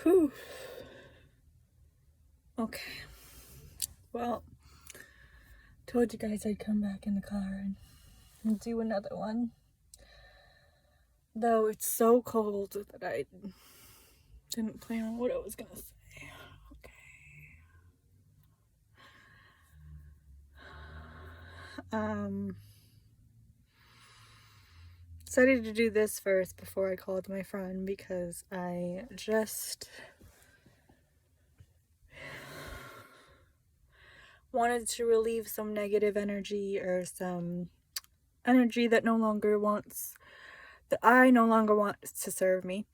Whew. Okay. Well, told you guys I'd come back in the car and do another one. Though it's so cold that I didn't plan on what I was gonna say. Okay. Decided to do this first before I called my friend because I just wanted to relieve some negative energy or some energy that I no longer wants to serve me.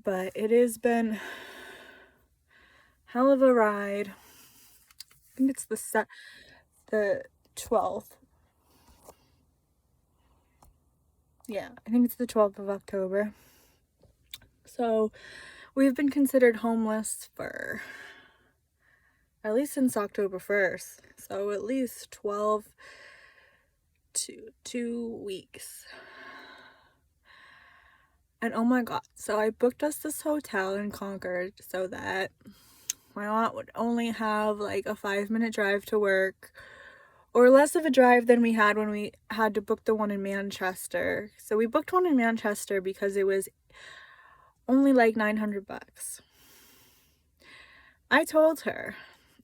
But it has been hell of a ride. I think it's the 12th. Yeah, I think it's the 12th of October. So we've been considered homeless for at least since October 1st. So at least 12 to 2 weeks. And oh my god, so I booked us this hotel in Concord so that my aunt would only have like a 5-minute drive to work, or less of a drive than we had when we had to book the one in Manchester. So we booked one in Manchester because it was only like $900. I told her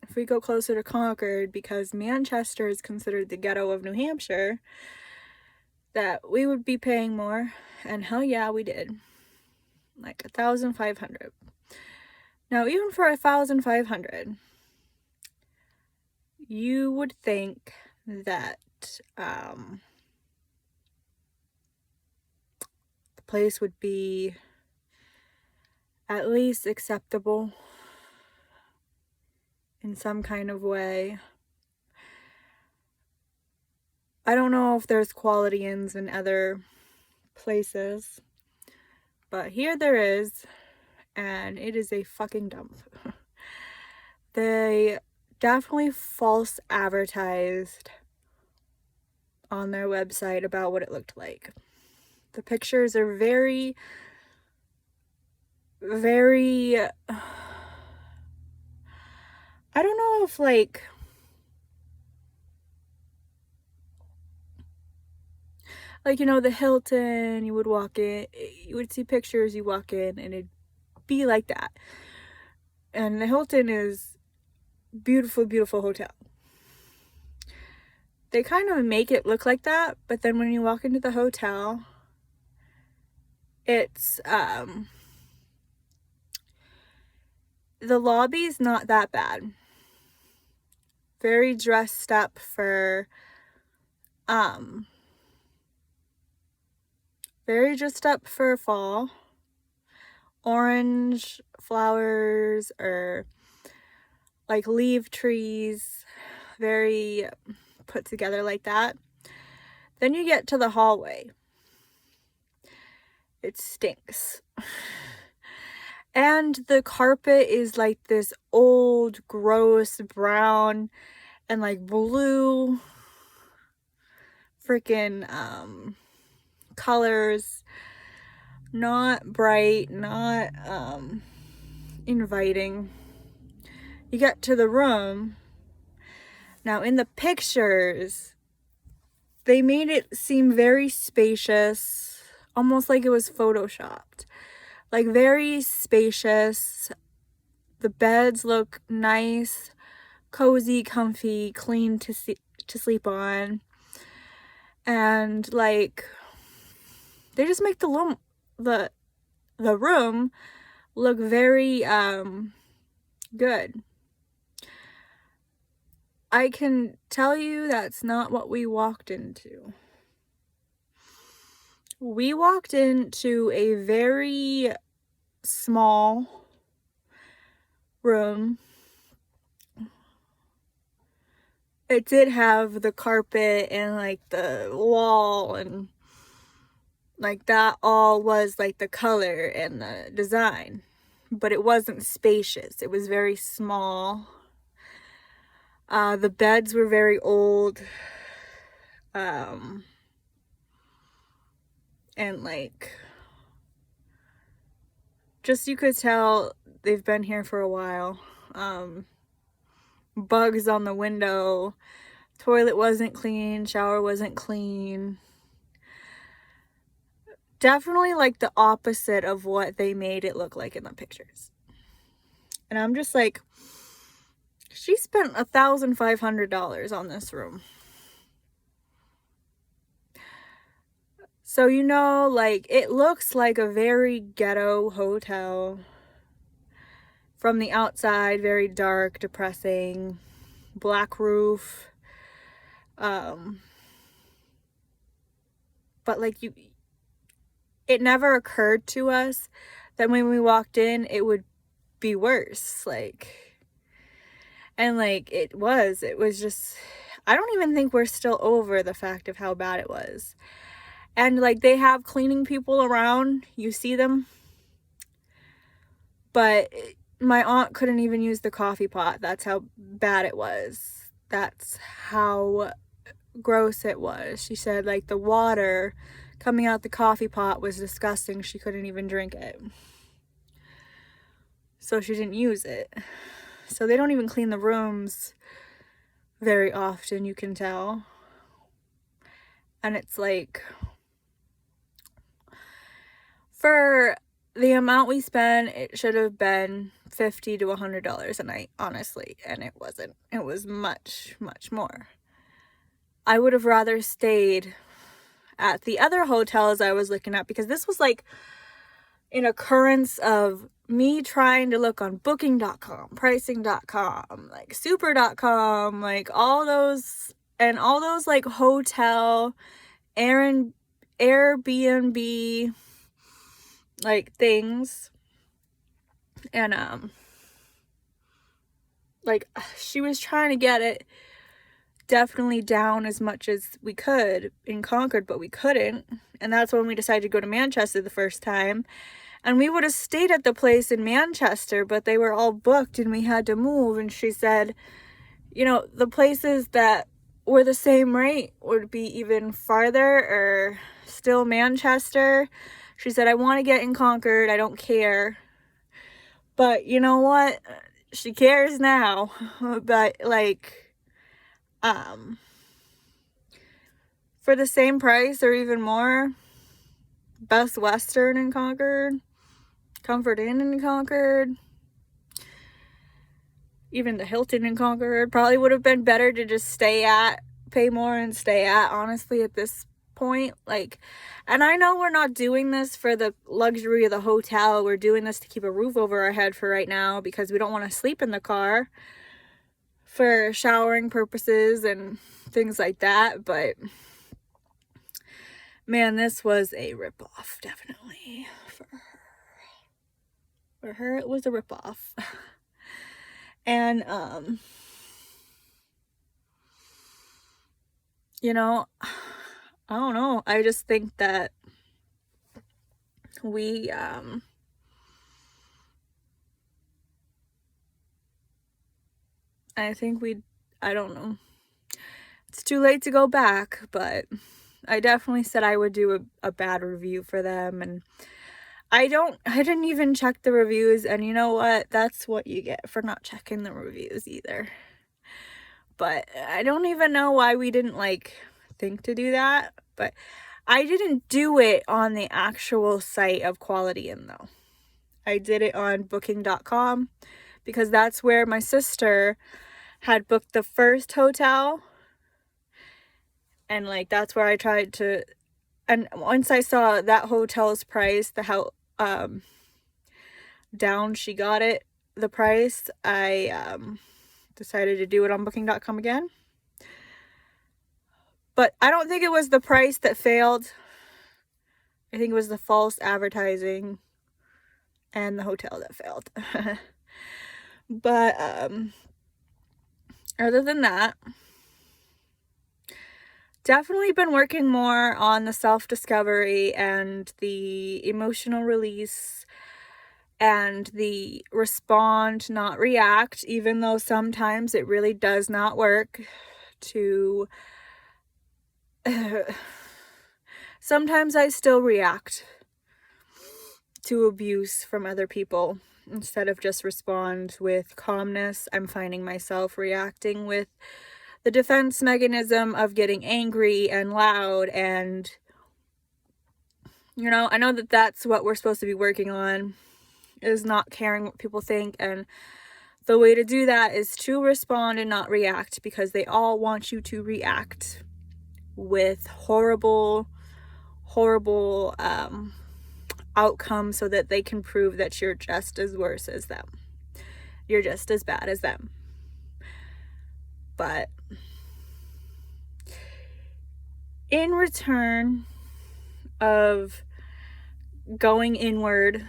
if we go closer to Concord, because Manchester is considered the ghetto of New Hampshire, that we would be paying more. And hell yeah, we did. Like $1,500. Now, even for $1,500, you would think that the place would be at least acceptable in some kind of way. I don't know if there's quality inns in other places, but here there is, and it is a fucking dump. They definitely false advertised on their website about what it looked like. The pictures are very, very, I don't know if like, you know, the Hilton, you would walk in, you would see pictures, you walk in, and it'd be like that. And the Hilton is beautiful, beautiful hotel. They kind of make it look like that, but then when you walk into the hotel, it's, the lobby's not that bad. Very dressed up for, fall. Orange flowers or like leaf trees, very put together like that. Then you get to the hallway. It stinks. And the carpet is like this old, gross brown and like blue freaking colors. Not bright, not inviting. You get to the room. Now in the pictures, they made it seem very spacious, almost like it was photoshopped. Like very spacious. The beds look nice, cozy, comfy, clean to sleep on. And like they just make the room look very good. I can tell you that's not what we walked into. We walked into a very small room. It did have the carpet and like the wall and like that all was like the color and the design, but it wasn't spacious. It was very small. The beds were very old. And like, just you could tell they've been here for a while. Bugs on the window, toilet wasn't clean, shower wasn't clean. Definitely like the opposite of what they made it look like in the pictures. And I'm just like, she spent $1,500 on this room. So, you know, like, it looks like a very ghetto hotel from the outside, very dark, depressing, black roof. But like, it never occurred to us that when we walked in, it would be worse. Like, and like, it was just, I don't even think we're still over the fact of how bad it was. And like, they have cleaning people around, you see them, but my aunt couldn't even use the coffee pot. That's how bad it was. That's how gross it was. She said like the water coming out the coffee pot was disgusting. She couldn't even drink it. So she didn't use it. So they don't even clean the rooms very often, you can tell. And it's like, for the amount we spent, it should have been $50 to $100 a night, honestly. And it wasn't. It was much, much more. I would have rather stayed at the other hotels I was looking at, because this was like an occurrence of me trying to look on booking.com, pricing.com, like super.com, like all those like hotel, Airbnb like things. And like, she was trying to get it definitely down as much as we could in Concord, but we couldn't. And that's when we decided to go to Manchester the first time. And we would have stayed at the place in Manchester, but they were all booked and we had to move. And she said, you know, the places that were the same rate would be even farther or still Manchester. She said, I want to get in Concord. I don't care. But you know what? She cares now. But like, for the same price or even more, Best Western in Concord, Comfort Inn in Concord, even the Hilton in Concord probably would have been better to just pay more and stay at, honestly, at this point. Like, and I know we're not doing this for the luxury of the hotel. We're doing this to keep a roof over our head for right now, because we don't want to sleep in the car for showering purposes and things like that. But man, this was a ripoff, definitely, for her. For her, it was a ripoff. And, you know, I don't know. I just think that we, I don't know. It's too late to go back, but I definitely said I would do a bad review for them. And I didn't even check the reviews, and you know what? That's what you get for not checking the reviews either. But I don't even know why we didn't like think to do that. But I didn't do it on the actual site of Quality Inn though. I did it on booking.com, because that's where my sister had booked the first hotel. And like, that's where I tried to, and once I saw that hotel's price, down she got it, the price, I decided to do it on booking.com again. But I don't think it was the price that failed. I think it was the false advertising and the hotel that failed. But other than that, definitely been working more on the self-discovery and the emotional release and the respond, not react, even though sometimes it really does not work to... Sometimes I still react to abuse from other people. Instead of just respond with calmness, I'm finding myself reacting with the defense mechanism of getting angry and loud. And, I know that that's what we're supposed to be working on, is not caring what people think. And the way to do that is to respond and not react, because they all want you to react with horrible outcome, so that they can prove that you're just as worse as them. You're just as bad as them. But in return of going inward,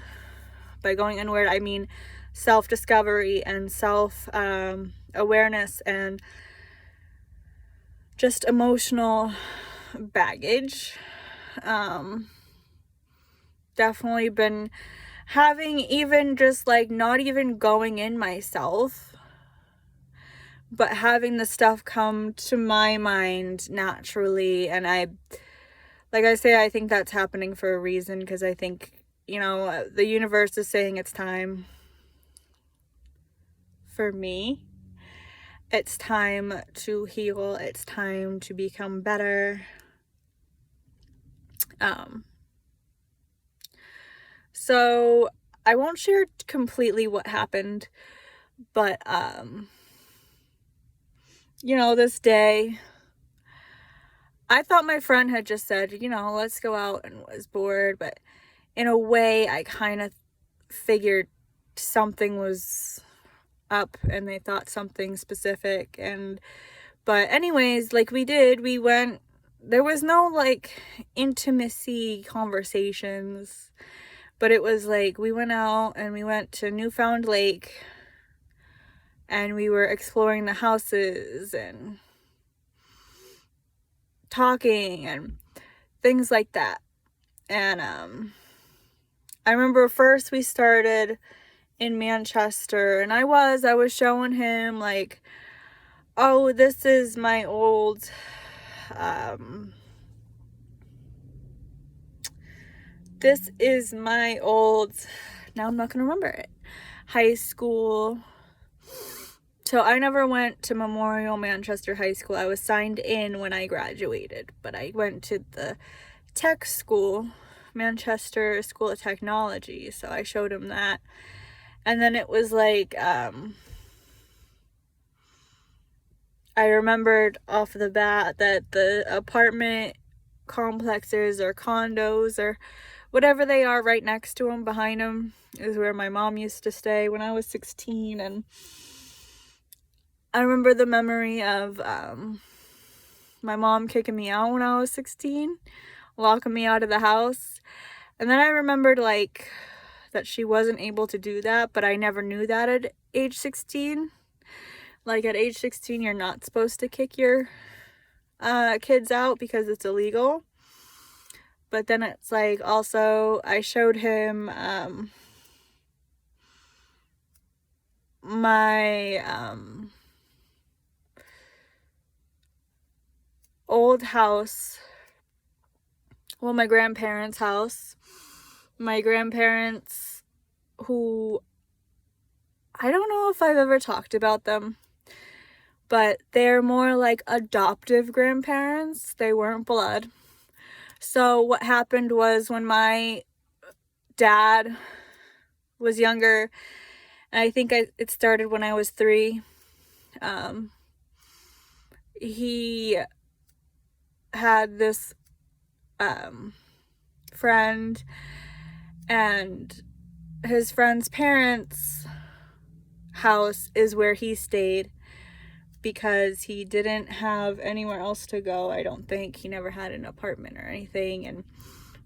by going inward, I mean self-discovery and self-awareness and just emotional baggage. Definitely been having, even just like not even going in myself, but having the stuff come to my mind naturally. And I think that's happening for a reason, because I think, the universe is saying it's time for me. It's time to heal. It's time to become better. So I won't share completely what happened, but, this day, I thought my friend had just said, let's go out, and was bored, but in a way, I kind of figured something was up, and they thought something specific. But anyways, we went, there was no like intimacy conversations, but it was like, we went out and we went to Newfound Lake, and we were exploring the houses and talking and things like that. And I remember first we started in Manchester, and I was showing him like, oh, this is my old now I'm not gonna remember it, high school. So I never went to Memorial Manchester High School. I was signed in when I graduated, but I went to the tech school, Manchester School of Technology. So I showed him that. And then it was like, I remembered off the bat that the apartment complexes or condos or whatever they are right next to them, behind them, is where my mom used to stay when I was 16. And I remember the memory of my mom kicking me out when I was 16, locking me out of the house. And then I remembered like that she wasn't able to do that, but I never knew that at age 16. Like at age 16, you're not supposed to kick your kids out because it's illegal. But then it's like, also, I showed him my old house, well, my grandparents' house. My grandparents, who, I don't know if I've ever talked about them, but they're more like adoptive grandparents. They weren't blood. So what happened was, when my dad was younger, and I think it started when I was 3, he had this friend, and his friend's parents' house is where he stayed, because he didn't have anywhere else to go. I don't think he never had an apartment or anything.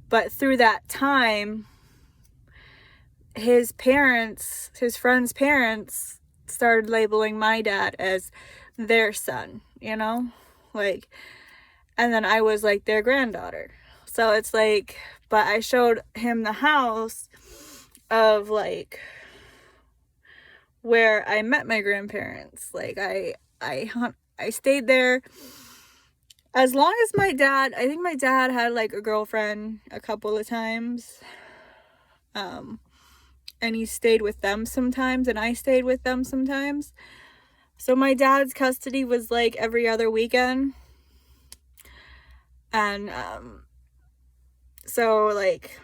But through that time, his friend's parents started labeling my dad as their son, like, and then I was like their granddaughter. So it's like, but I showed him the house of like where I met my grandparents. Like I stayed there as long as I think my dad had like a girlfriend a couple of times. And he stayed with them sometimes, and I stayed with them sometimes. So my dad's custody was like every other weekend. And so like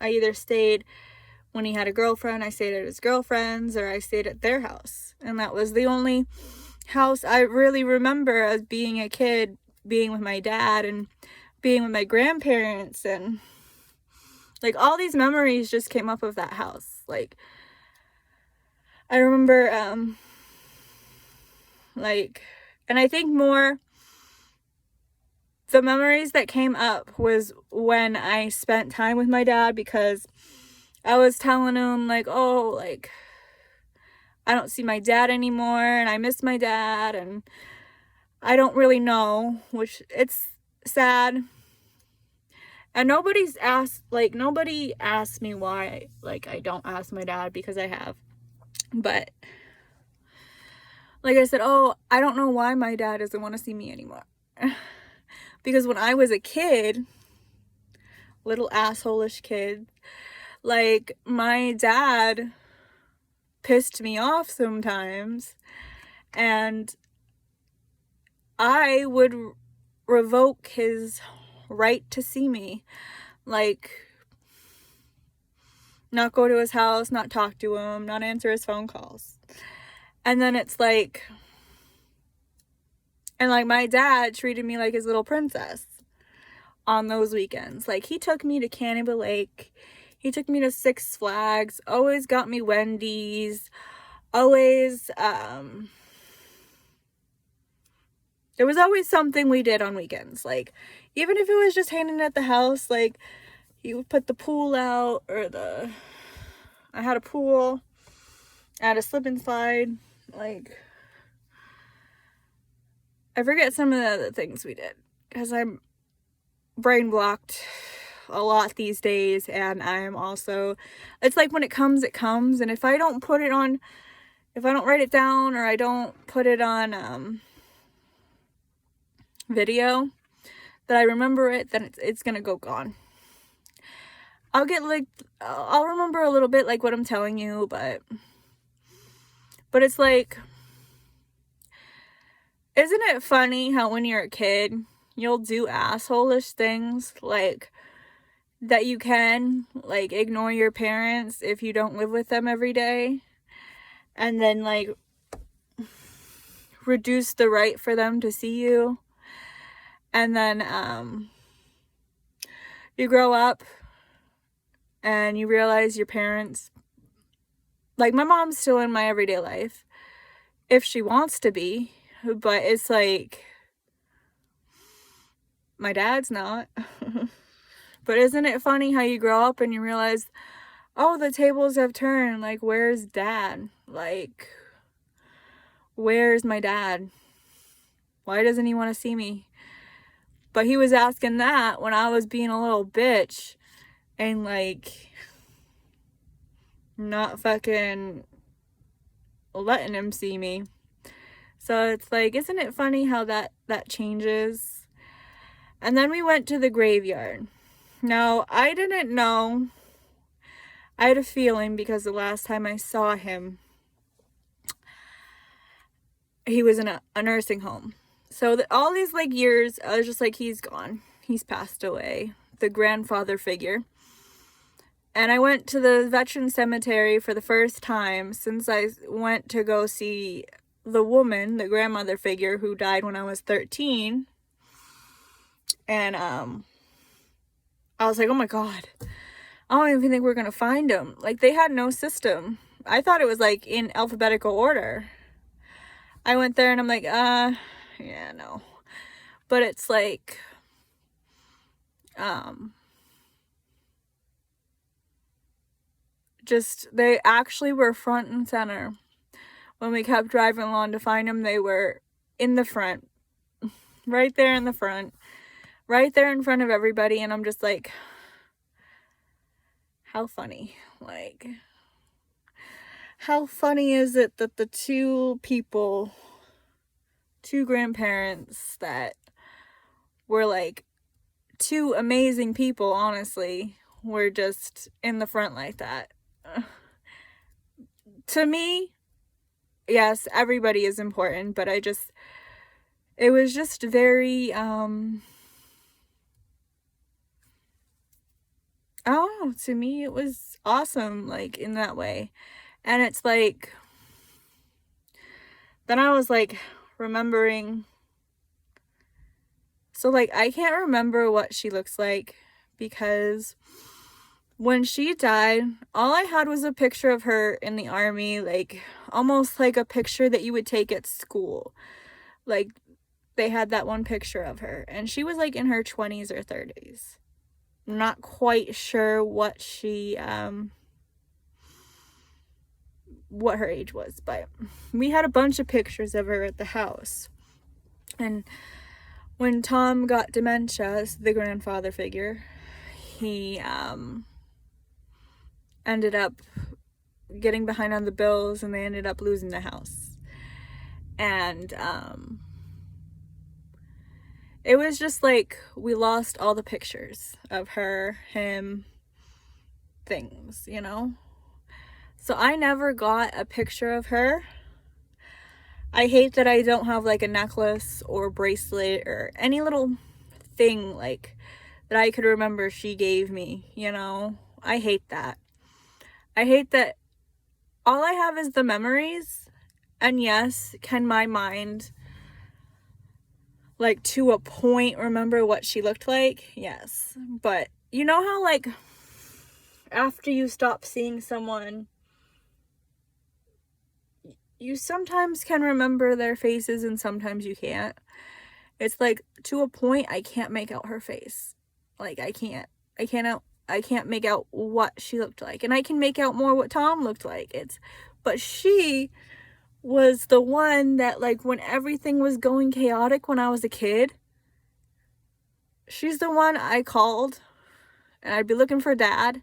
I either stayed when he had a girlfriend, I stayed at his girlfriend's, or I stayed at their house. And that was the only house I really remember as being a kid, being with my dad and being with my grandparents. And like all these memories just came up of that house. Like I remember like, and I think more the memories that came up was when I spent time with my dad, because I was telling him like, oh, like I don't see my dad anymore and I miss my dad and I don't really know, which it's sad. And nobody asked me why, like, I don't ask my dad, because I have. But like I said, oh, I don't know why my dad doesn't want to see me anymore. Because when I was a kid, little asshole-ish kid, like my dad pissed me off sometimes, and I would revoke his right to see me. Like, not go to his house, not talk to him, not answer his phone calls. And then it's like, and like my dad treated me like his little princess on those weekends. Like he took me to Cannibal Lake, he took me to Six Flags, always got me Wendy's, always there was always something we did on weekends. Like even if it was just hanging at the house, like he would put the pool out, or I had a pool, I had a slip and slide. Like I forget some of the other things we did because I'm brain blocked a lot these days, and I am also, it's like when it comes, and if I don't put it on, if I don't write it down, or I don't put it on video that I remember it, then it's gonna go gone. I'll remember a little bit like what I'm telling you, but it's like, isn't it funny how when you're a kid you'll do asshole-ish things, like that you can like ignore your parents if you don't live with them every day, and then like reduce the right for them to see you. And then you grow up and you realize your parents, like my mom's still in my everyday life if she wants to be, but it's like my dad's not. But isn't it funny how you grow up and you realize, oh, the tables have turned, like where's dad? Like where's my dad? Why doesn't he want to see me? But he was asking that when I was being a little bitch and like not fucking letting him see me. So it's like, isn't it funny how that changes? And then we went to the graveyard. Now, I didn't know. I had a feeling because the last time I saw him, he was in a nursing home. So all these like years, I was just like, he's gone. He's passed away. The grandfather figure. And I went to the veteran cemetery for the first time since I went to go see the woman, the grandmother figure who died when I was 13. And I was like, oh my God, I don't even think we're gonna find him. Like they had no system. I thought it was like in alphabetical order. I went there and I'm like, yeah, no. But it's like, just, they actually were front and center. When we kept driving along to find them, they were in the front. Right there in the front. Right there in front of everybody. And I'm just like, how funny. Like, how funny is it that the two grandparents that were like two amazing people, honestly, were just in the front like that. To me, yes, everybody is important, but it was just very, I don't know, to me it was awesome, like, in that way. And it's like, then I was like remembering, so like I can't remember what she looks like because when she died, all I had was a picture of her in the army, like almost like a picture that you would take at school. Like they had that one picture of her, and she was like in her 20s or 30s. I'm not quite sure what what her age was, but we had a bunch of pictures of her at the house. And when Tom got dementia, the grandfather figure, he ended up getting behind on the bills, and they ended up losing the house. And it was just like we lost all the pictures of her, him, things, you know? So I never got a picture of her. I hate that I don't have like a necklace or bracelet or any little thing like that I could remember she gave me, you know? I hate that. I hate that all I have is the memories. And yes, can my mind, like to a point, remember what she looked like? Yes. But you know how like after you stop seeing someone, you sometimes can remember their faces and sometimes you can't. It's like to a point I can't make out her face. Like I can't make out what she looked like. And I can make out more what Tom looked like. But she was the one that, like, when everything was going chaotic when I was a kid, she's the one I called and I'd be looking for Dad.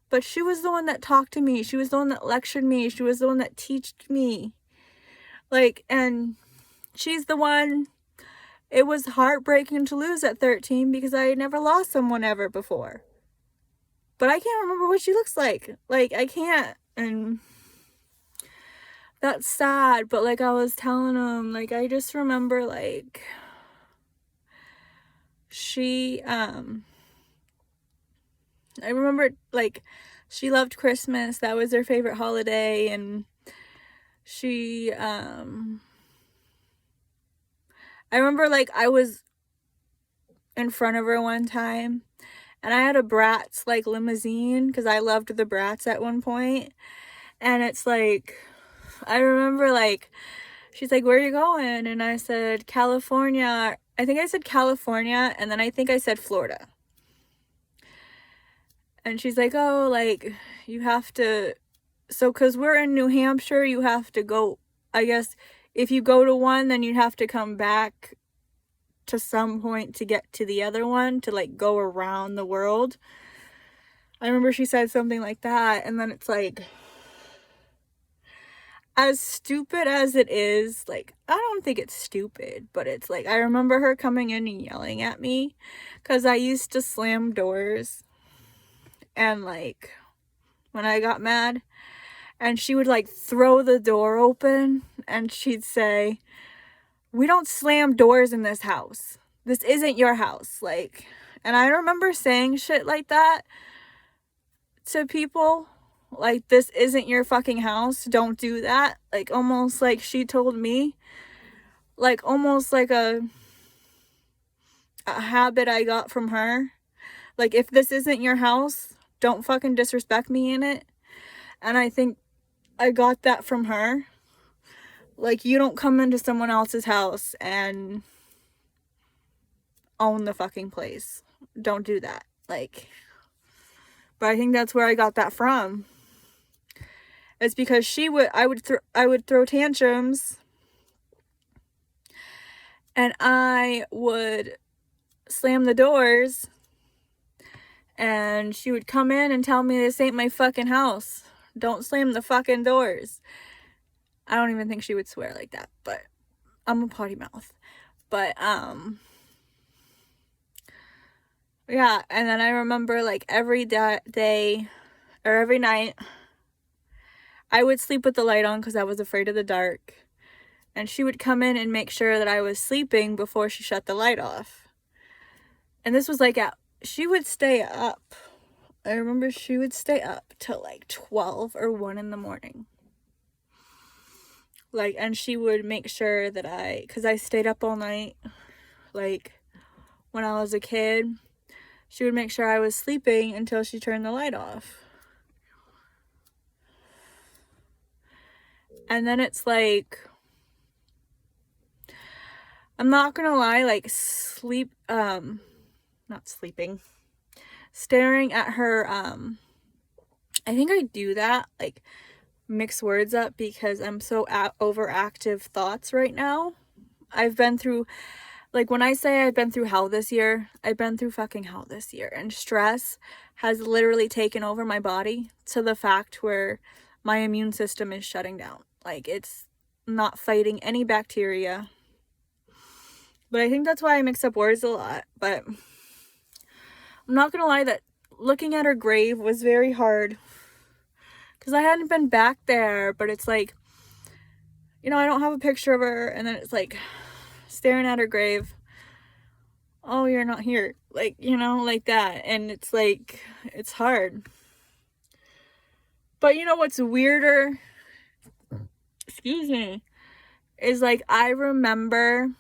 But she was the one that talked to me. She was the one that lectured me. She was the one that taught me. Like, and she's the one, it was heartbreaking to lose at 13 because I had never lost someone ever before. But I can't remember what she looks like. Like, I can't. And that's sad. But, like, I was telling him, like, I just remember, like, I remember, like, she loved Christmas. That was her favorite holiday. And she, I remember, like, I was in front of her one time, and I had a Bratz, like, limousine, because I loved the Bratz at one point, and it's, like, I remember, like, she's like, where are you going? And I said, California. I think I said California, and then I think I said Florida. And she's like, oh, like, you have to, so, because we're in New Hampshire, you have to go, I guess, if you go to one, then you'd have to come back to some point to get to the other one, to, like, go around the world. I remember she said something like that, and then it's like, as stupid as it is, like, I don't think it's stupid, but it's like, I remember her coming in and yelling at me, because I used to slam doors, and, like, when I got mad, and she would, like, throw the door open, and she'd say, we don't slam doors in this house. This isn't your house. Like, and I remember saying shit like that to people. Like, this isn't your fucking house. Don't do that. Like, almost like she told me. Like, almost like a habit I got from her. Like, if this isn't your house, don't fucking disrespect me in it. And I think I got that from her. Like, you don't come into someone else's house and own the fucking place. Don't do that. Like, but I think that's where I got that from. It's because I would throw tantrums, and I would slam the doors, and she would come in and tell me, this ain't my fucking house. Don't slam the fucking doors. I don't even think she would swear like that, but I'm a potty mouth. But Yeah, and then I remember like every day or every night I would sleep with the light on because I was afraid of the dark. And she would come in and make sure that I was sleeping before she shut the light off. And this was like she would stay up. I remember she would stay up till like 12 or 1 in the morning. Like, and she would make sure that because I stayed up all night, like, when I was a kid, she would make sure I was sleeping until she turned the light off. And then it's like, I'm not gonna lie, like, not sleeping, staring at her, I think I do that, like, mix words up because I'm so overactive thoughts right now. I've been through, like, when I say I've been through hell this year, I've been through fucking hell this year. And stress has literally taken over my body to the fact where my immune system is shutting down. Like, it's not fighting any bacteria. But I think that's why I mix up words a lot. But I'm not gonna lie that looking at her grave was very hard. Because I hadn't been back there, but it's like, you know, I don't have a picture of her. And then it's like staring at her grave. Oh, you're not here. Like, you know, like that. And it's like, it's hard. But you know what's weirder? Excuse me. Is like, I remember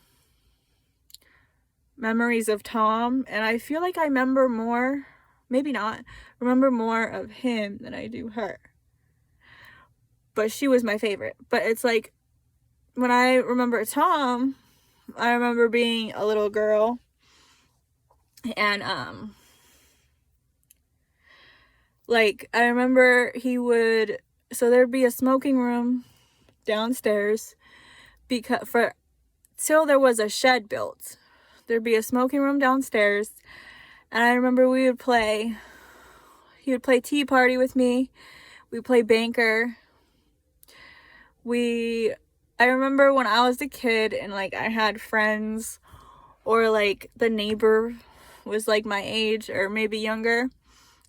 memories of Tom. And I feel like I remember more, maybe not, remember more of him than I do her. But she was my favorite. But it's like, when I remember Tom, I remember being a little girl. And, like, I remember so there'd be a smoking room downstairs till there was a shed built. There'd be a smoking room downstairs. And I remember he would play Tea Party with me. We'd play Banker. I remember when I was a kid and, like, I had friends or, like, the neighbor was, like, my age or maybe younger.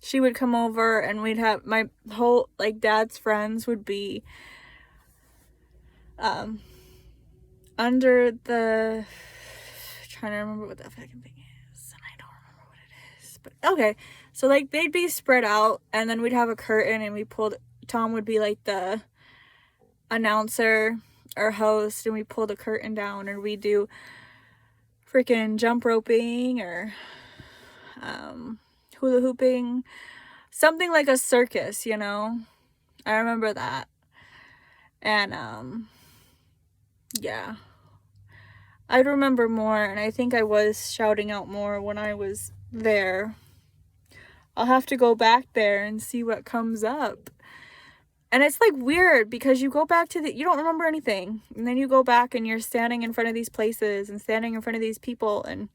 She would come over and we'd have my whole, like, dad's friends would be under the, trying to remember what that fucking thing is, and I don't remember what it is, but okay. So, like, they'd be spread out and then we'd have a curtain and Tom would be like the announcer or host, and we pull the curtain down, or we do freaking jump roping or hula hooping, something like a circus, you know. I remember that. And yeah, I'd remember more, and I think I was shouting out more when I was there. I'll have to go back there and see what comes up. And it's like weird because you go back you don't remember anything. And then you go back and you're standing in front of these places and standing in front of these people and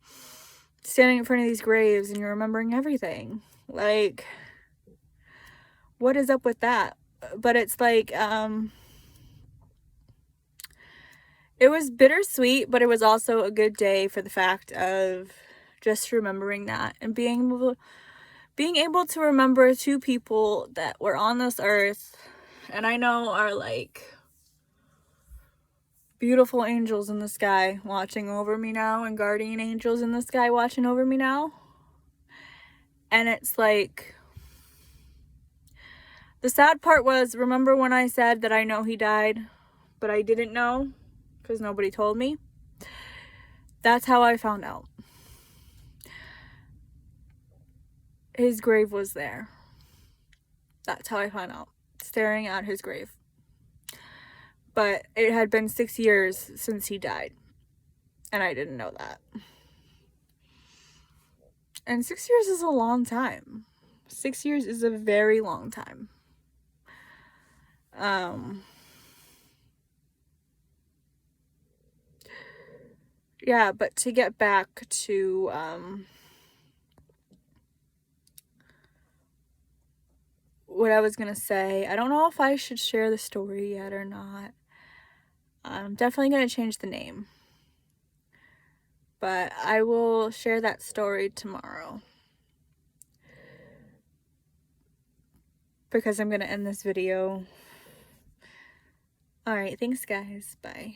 standing in front of these graves and you're remembering everything. Like, what is up with that? But it's like, it was bittersweet, but it was also a good day for the fact of just remembering that and being able to remember two people that were on this earth and I know are like beautiful angels in the sky watching over me now and guardian angels in the sky watching over me now. And it's like, the sad part was, remember when I said that I know he died, but I didn't know because nobody told me? That's how I found out. His grave was there. That's how I found out, staring at his grave. But it had been 6 years since he died, and I didn't know that. And 6 years is a long time. 6 years is a very long time. Yeah, but to get back to what I was gonna say, I don't know if I should share the story yet or not. I'm definitely gonna change the name, but I will share that story tomorrow. because I'm gonna end this video. Alright, thanks guys. Bye.